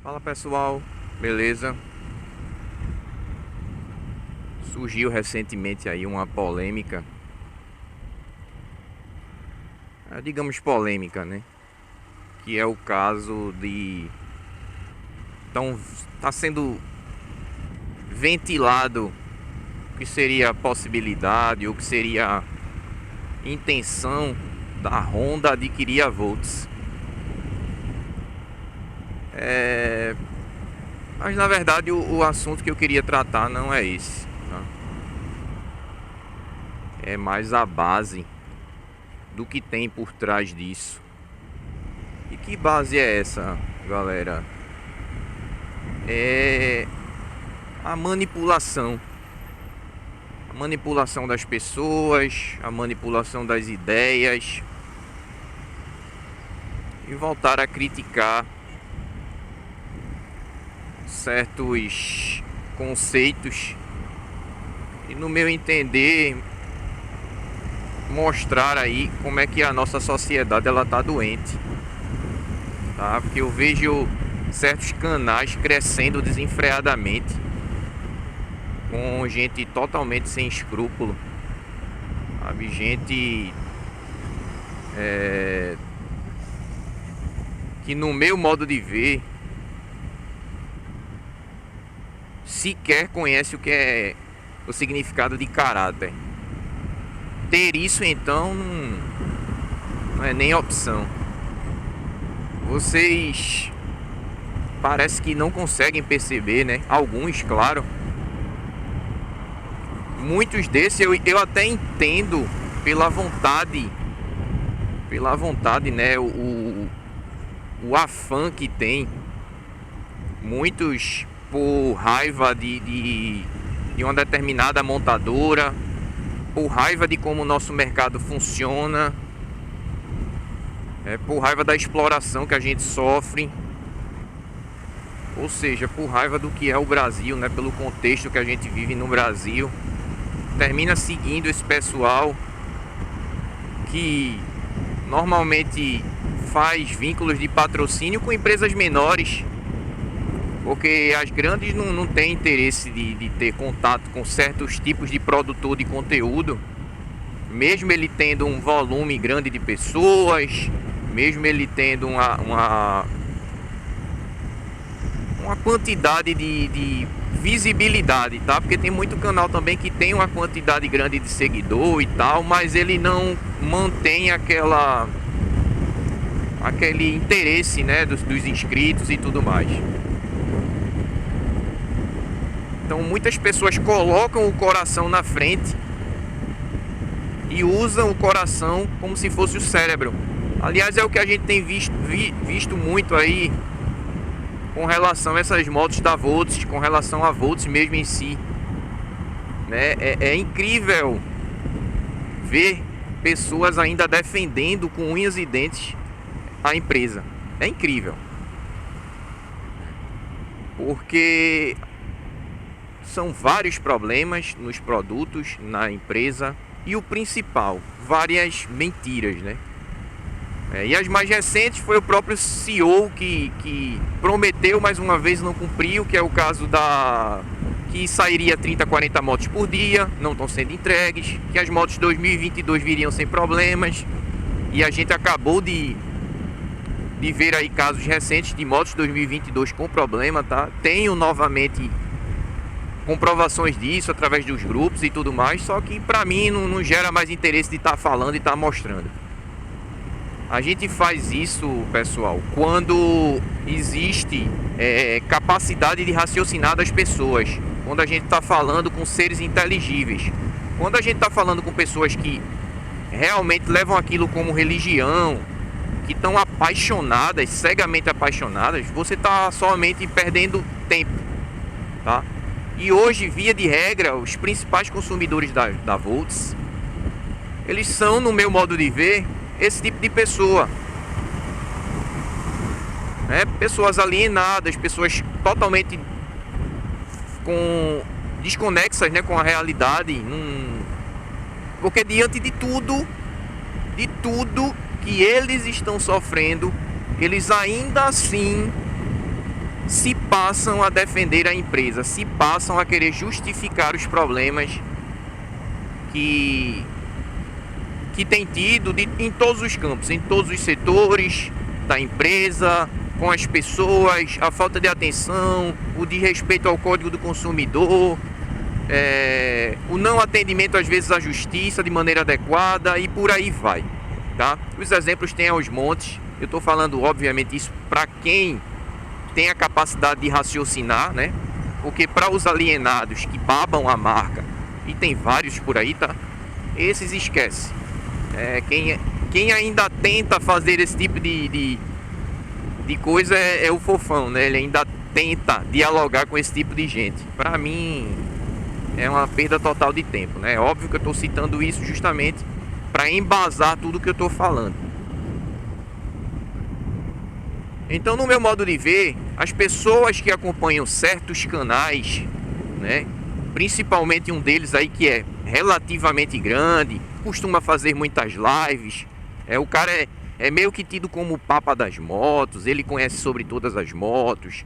Fala pessoal, beleza? Surgiu recentemente aí uma polêmica, digamos polêmica, né? Que é o caso de então está sendo ventilado o que seria a possibilidade, ou o que seria a intenção da Honda adquirir a Volts. Mas na verdade o assunto que eu queria tratar não é esse, tá? É mais a base do que tem por trás disso. E que base é essa, galera? É a manipulação. A manipulação das pessoas, a manipulação das ideias. E voltar a criticar certos conceitos. E no meu entender, mostrar aí como é que a nossa sociedade ela tá doente, tá? Porque eu vejo certos canais crescendo desenfreadamente, com gente totalmente sem escrúpulo, sabe? Gente que no meu modo de ver sequer conhece o que é o significado de caráter. Ter isso então não é nem opção. Vocês parece que não conseguem perceber, né? Alguns, claro. Muitos desses eu até entendo pela vontade, né? O afã que tem. Muitos por raiva de uma determinada montadora, por raiva de como o nosso mercado funciona, por raiva da exploração que a gente sofre, ou seja, por raiva do que é o Brasil, né? Pelo contexto que a gente vive no Brasil, termina seguindo esse pessoal que normalmente faz vínculos de patrocínio com empresas menores, porque as grandes não têm interesse de ter contato com certos tipos de produtor de conteúdo, mesmo ele tendo um volume grande de pessoas, mesmo ele tendo uma quantidade de visibilidade, tá? Porque tem muito canal também que tem uma quantidade grande de seguidor e tal, mas ele não mantém aquele interesse, né, dos inscritos e tudo mais. Então muitas pessoas colocam o coração na frente e usam o coração como se fosse o cérebro. Aliás, é o que a gente tem visto muito aí com relação a essas motos da Volts, com relação a Volts mesmo em si, né? É incrível ver pessoas ainda defendendo com unhas e dentes a empresa. É incrível, porque são vários problemas nos produtos, na empresa, e o principal, várias mentiras, né? E as mais recentes foi o próprio CEO que prometeu, mais uma vez não cumpriu, que é o caso que sairia 30, 40 motos por dia, não estão sendo entregues, que as motos 2022 viriam sem problemas, e a gente acabou de ver aí casos recentes de motos 2022 com problema, tá? Tenho novamente comprovações disso através dos grupos e tudo mais, só que pra mim não gera mais interesse de estar falando e estar mostrando. A gente faz isso, pessoal, quando existe capacidade de raciocinar das pessoas, quando a gente está falando com seres inteligíveis, quando a gente está falando com pessoas que realmente levam aquilo como religião, que estão apaixonadas, cegamente apaixonadas, você está somente perdendo tempo, tá? E hoje, via de regra, os principais consumidores da Volts, eles são, no meu modo de ver, esse tipo de pessoa, né? Pessoas alienadas, pessoas totalmente desconexas, né, com a realidade, porque diante de tudo que eles estão sofrendo, eles ainda assim se passam a defender a empresa, se passam a querer justificar os problemas que tem tido em todos os campos, em todos os setores da empresa, com as pessoas, a falta de atenção, o desrespeito ao Código do Consumidor, o não atendimento às vezes à justiça de maneira adequada e por aí vai, tá? Os exemplos tem aos montes. Eu estou falando obviamente isso para quem tem a capacidade de raciocinar, né? Porque para os alienados que babam a marca, e tem vários por aí, tá? Esses esquece. Quem ainda tenta fazer esse tipo de coisa é o fofão, né? Ele ainda tenta dialogar com esse tipo de gente. Para mim é uma perda total de tempo, né? É óbvio que eu estou citando isso justamente para embasar tudo que eu estou falando. Então, no meu modo de ver, as pessoas que acompanham certos canais, né? Principalmente um deles aí que é relativamente grande, costuma fazer muitas lives. O cara é meio que tido como o papa das motos, ele conhece sobre todas as motos,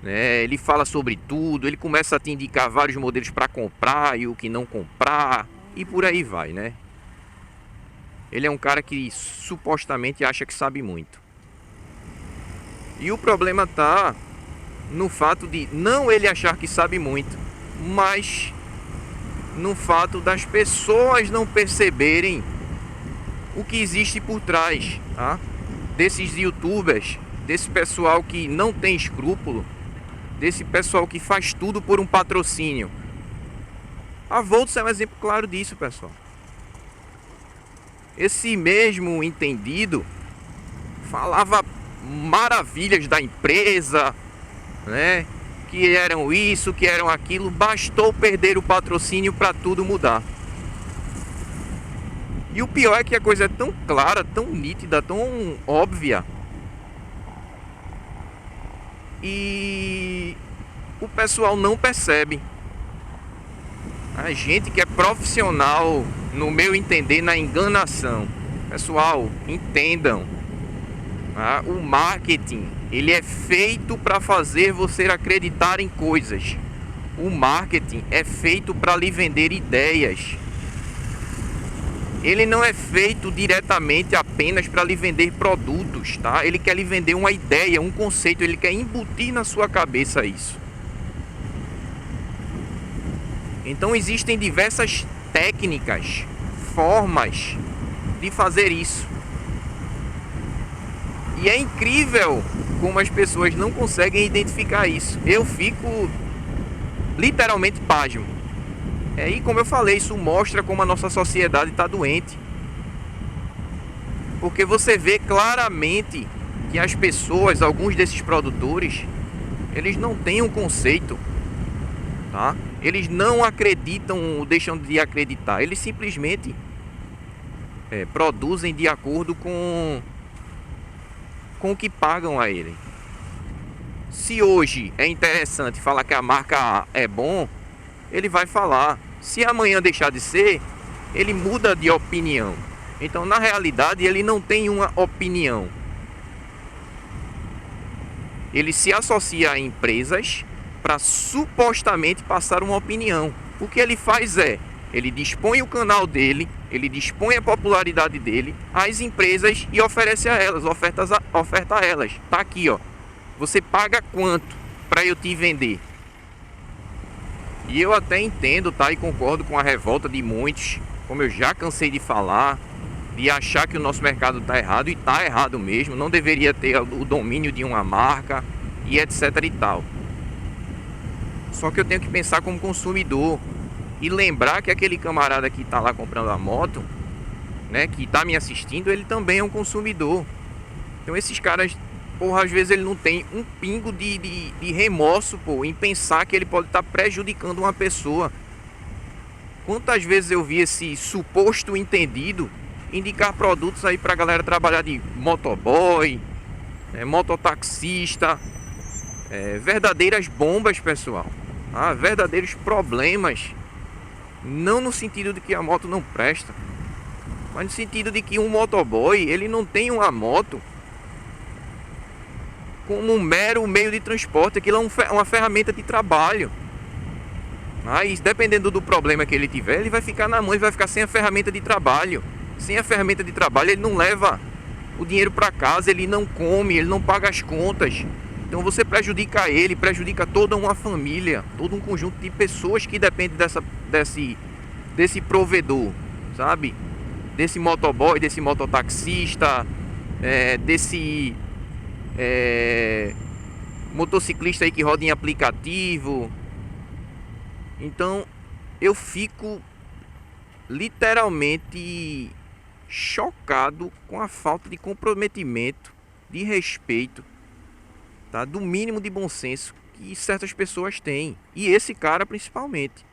né? Ele fala sobre tudo, ele começa a te indicar vários modelos para comprar e o que não comprar, e por aí vai, né? Ele é um cara que supostamente acha que sabe muito. E o problema tá no fato de não ele achar que sabe muito, mas no fato das pessoas não perceberem o que existe por trás, tá? Desses youtubers, desse pessoal que não tem escrúpulo, desse pessoal que faz tudo por um patrocínio. A Volts é um exemplo claro disso, pessoal. Esse mesmo entendido falava maravilhas da empresa, né? Que eram isso, que eram aquilo. Bastou perder o patrocínio para tudo mudar. E o pior é que a coisa é tão clara, tão nítida, tão óbvia, e o pessoal não percebe. A gente que é profissional, no meu entender, na enganação. Pessoal, entendam, tá? O marketing, ele é feito para fazer você acreditar em coisas. O marketing é feito para lhe vender ideias. Ele não é feito diretamente apenas para lhe vender produtos, tá? Ele quer lhe vender uma ideia, um conceito, ele quer embutir na sua cabeça isso. Então existem diversas técnicas, formas de fazer isso. E é incrível como as pessoas não conseguem identificar isso. Eu fico literalmente pasmo. E como eu falei, isso mostra como a nossa sociedade está doente. Porque você vê claramente que as pessoas, alguns desses produtores, eles não têm um conceito, tá? Eles não acreditam ou deixam de acreditar. Eles simplesmente produzem de acordo com o que pagam a ele. Se hoje é interessante falar que a marca A é bom, ele vai falar. Se amanhã deixar de ser, ele muda de opinião. Então, na realidade, ele não tem uma opinião. Ele se associa a empresas para supostamente passar uma opinião. O que ele faz ele dispõe o canal dele, ele dispõe a popularidade dele às empresas e oferece a elas, oferta a elas. Tá aqui, ó. Você paga quanto para eu te vender? E eu até entendo, tá? E concordo com a revolta de muitos, como eu já cansei de falar, de achar que o nosso mercado tá errado, e tá errado mesmo. Não deveria ter o domínio de uma marca e etc e tal. Só que eu tenho que pensar como consumidor e lembrar que aquele camarada que tá lá comprando a moto, né, que tá me assistindo, ele também é um consumidor. Então esses caras, porra, às vezes ele não tem um pingo de remorso, pô, em pensar que ele pode estar prejudicando uma pessoa. Quantas vezes eu vi esse suposto entendido indicar produtos aí pra galera trabalhar de motoboy, mototaxista, verdadeiras bombas, pessoal. Verdadeiros problemas. Não no sentido de que a moto não presta, mas no sentido de que um motoboy, ele não tem uma moto como um mero meio de transporte. Aquilo é uma ferramenta de trabalho. Aí, dependendo do problema que ele tiver, ele vai ficar na mão, ele vai ficar sem a ferramenta de trabalho. Sem a ferramenta de trabalho, ele não leva o dinheiro para casa, ele não come, ele não paga as contas. Então você prejudica ele, prejudica toda uma família, todo um conjunto de pessoas que dependem desse provedor, sabe? Desse motoboy, desse mototaxista, desse motociclista aí que roda em aplicativo. Então eu fico literalmente chocado com a falta de comprometimento, de respeito, tá? Do mínimo de bom senso que certas pessoas têm. E esse cara principalmente.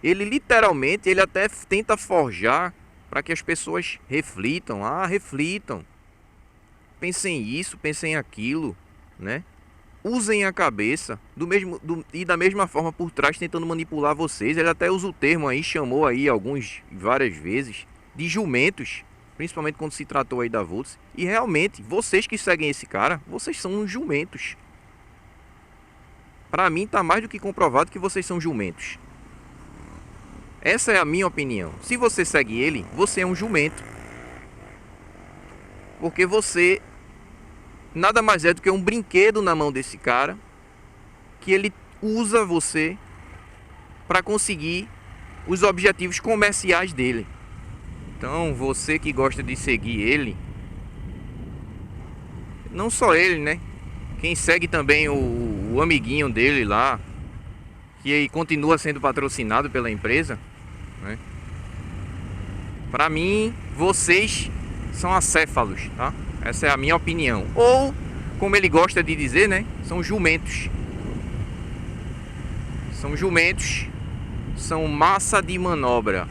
Ele literalmente, ele até tenta forjar para que as pessoas reflitam. Reflitam. Pensem isso, pensem aquilo, né? Usem a cabeça e da mesma forma por trás tentando manipular vocês. Ele até usa o termo aí, chamou aí várias vezes de jumentos, principalmente quando se tratou aí da Volts. E realmente, vocês que seguem esse cara, vocês são uns jumentos. Para mim tá mais do que comprovado que vocês são jumentos. Essa é a minha opinião. Se você segue ele, você é um jumento. Porque você nada mais é do que um brinquedo na mão desse cara, que ele usa você para conseguir os objetivos comerciais dele. Então, você que gosta de seguir ele, não só ele, né? Quem segue também o amiguinho dele lá, que continua sendo patrocinado pela empresa, né? Para mim, vocês são acéfalos, tá? Essa é a minha opinião. Ou, como ele gosta de dizer, né? São jumentos. São jumentos. São massa de manobra.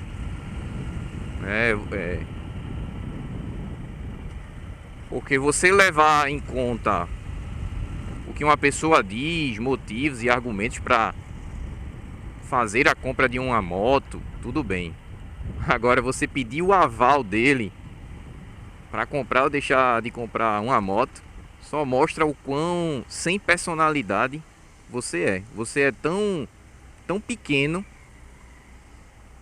Porque você levar em conta o que uma pessoa diz, motivos e argumentos para fazer a compra de uma moto, tudo bem. Agora você pedir o aval dele para comprar ou deixar de comprar uma moto, só mostra o quão sem personalidade você é. Você é tão pequeno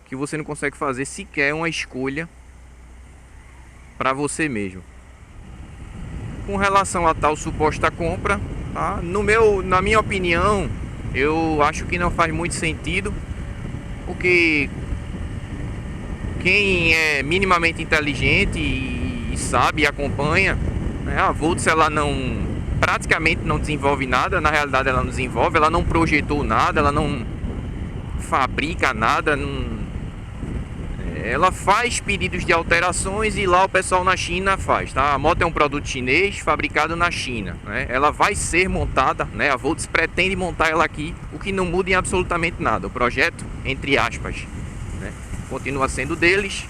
que você não consegue fazer sequer uma escolha para você mesmo. Com relação a tal suposta compra, tá? Na minha opinião, eu acho que não faz muito sentido, porque quem é minimamente inteligente e sabe e acompanha, né? A Volts, ela praticamente não desenvolve nada. Na realidade ela não desenvolve, ela não projetou nada, ela não fabrica nada, ela faz pedidos de alterações e lá o pessoal na China faz, tá? A moto é um produto chinês fabricado na China, né? Ela vai ser montada, né? A Volts pretende montar ela aqui, o que não muda em absolutamente nada. O projeto, entre aspas, né, continua sendo deles.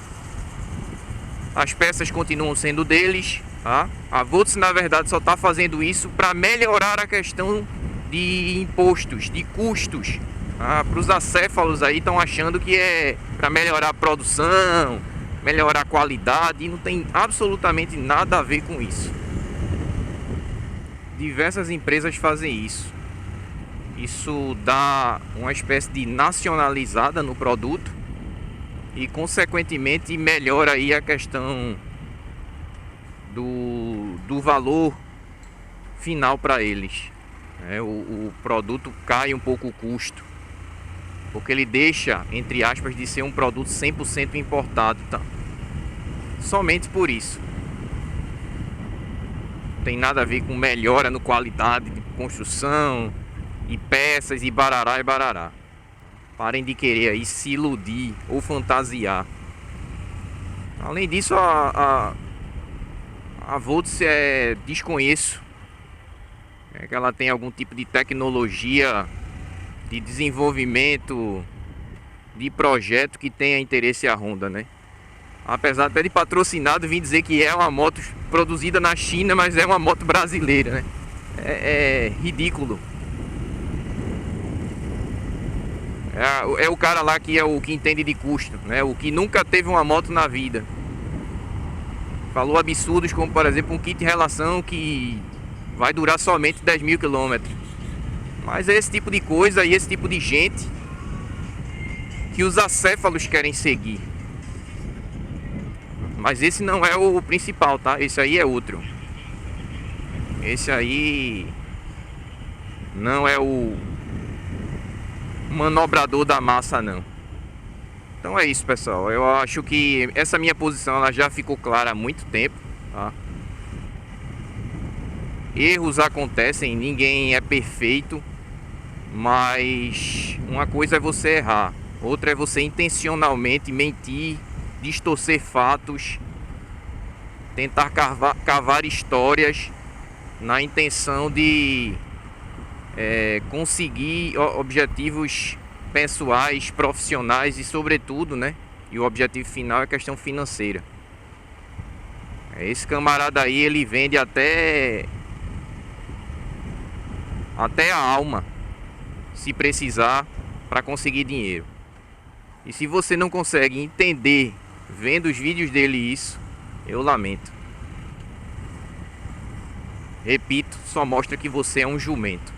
As peças continuam sendo deles, tá? A Volts, na verdade, só está fazendo isso para melhorar a questão de impostos, de custos. Para os acéfalos aí, estão achando que é para melhorar a produção, melhorar a qualidade, e não tem absolutamente nada a ver com isso. Diversas empresas fazem isso. Isso dá uma espécie de nacionalizada no produto e consequentemente melhora aí a questão do valor final para eles. O produto cai um pouco o custo, porque ele deixa, entre aspas, de ser um produto 100% importado, tá? Somente por isso. Não tem nada a ver com melhora no qualidade de construção e peças e barará e barará. Parem de querer aí se iludir ou fantasiar. Além disso, a Volts desconheço que ela tem algum tipo de tecnologia de desenvolvimento de projeto que tenha interesse a Honda, né? Apesar até de patrocinado vir dizer que é uma moto produzida na China, mas é uma moto brasileira, né? É ridículo. É o cara lá que é o que entende de custo, né? O que nunca teve uma moto na vida. Falou absurdos como, por exemplo, um kit de relação que vai durar somente 10 mil quilômetros. Mas é esse tipo de coisa e esse tipo de gente que os acéfalos querem seguir. Mas esse não é o principal, tá? Esse aí é outro. Esse aí não é o manobrador da massa, não. Então é isso, pessoal. Eu acho que essa minha posição ela já ficou clara há muito tempo, tá? Erros acontecem, ninguém é perfeito, mas uma coisa é você errar, outra é você intencionalmente mentir, distorcer fatos, tentar cavar histórias na intenção de conseguir objetivos pessoais, profissionais e sobretudo, né? E o objetivo final é a questão financeira. Esse camarada aí, ele vende até a alma, se precisar, para conseguir dinheiro. E se você não consegue entender vendo os vídeos dele isso, eu lamento. Repito, só mostra que você é um jumento.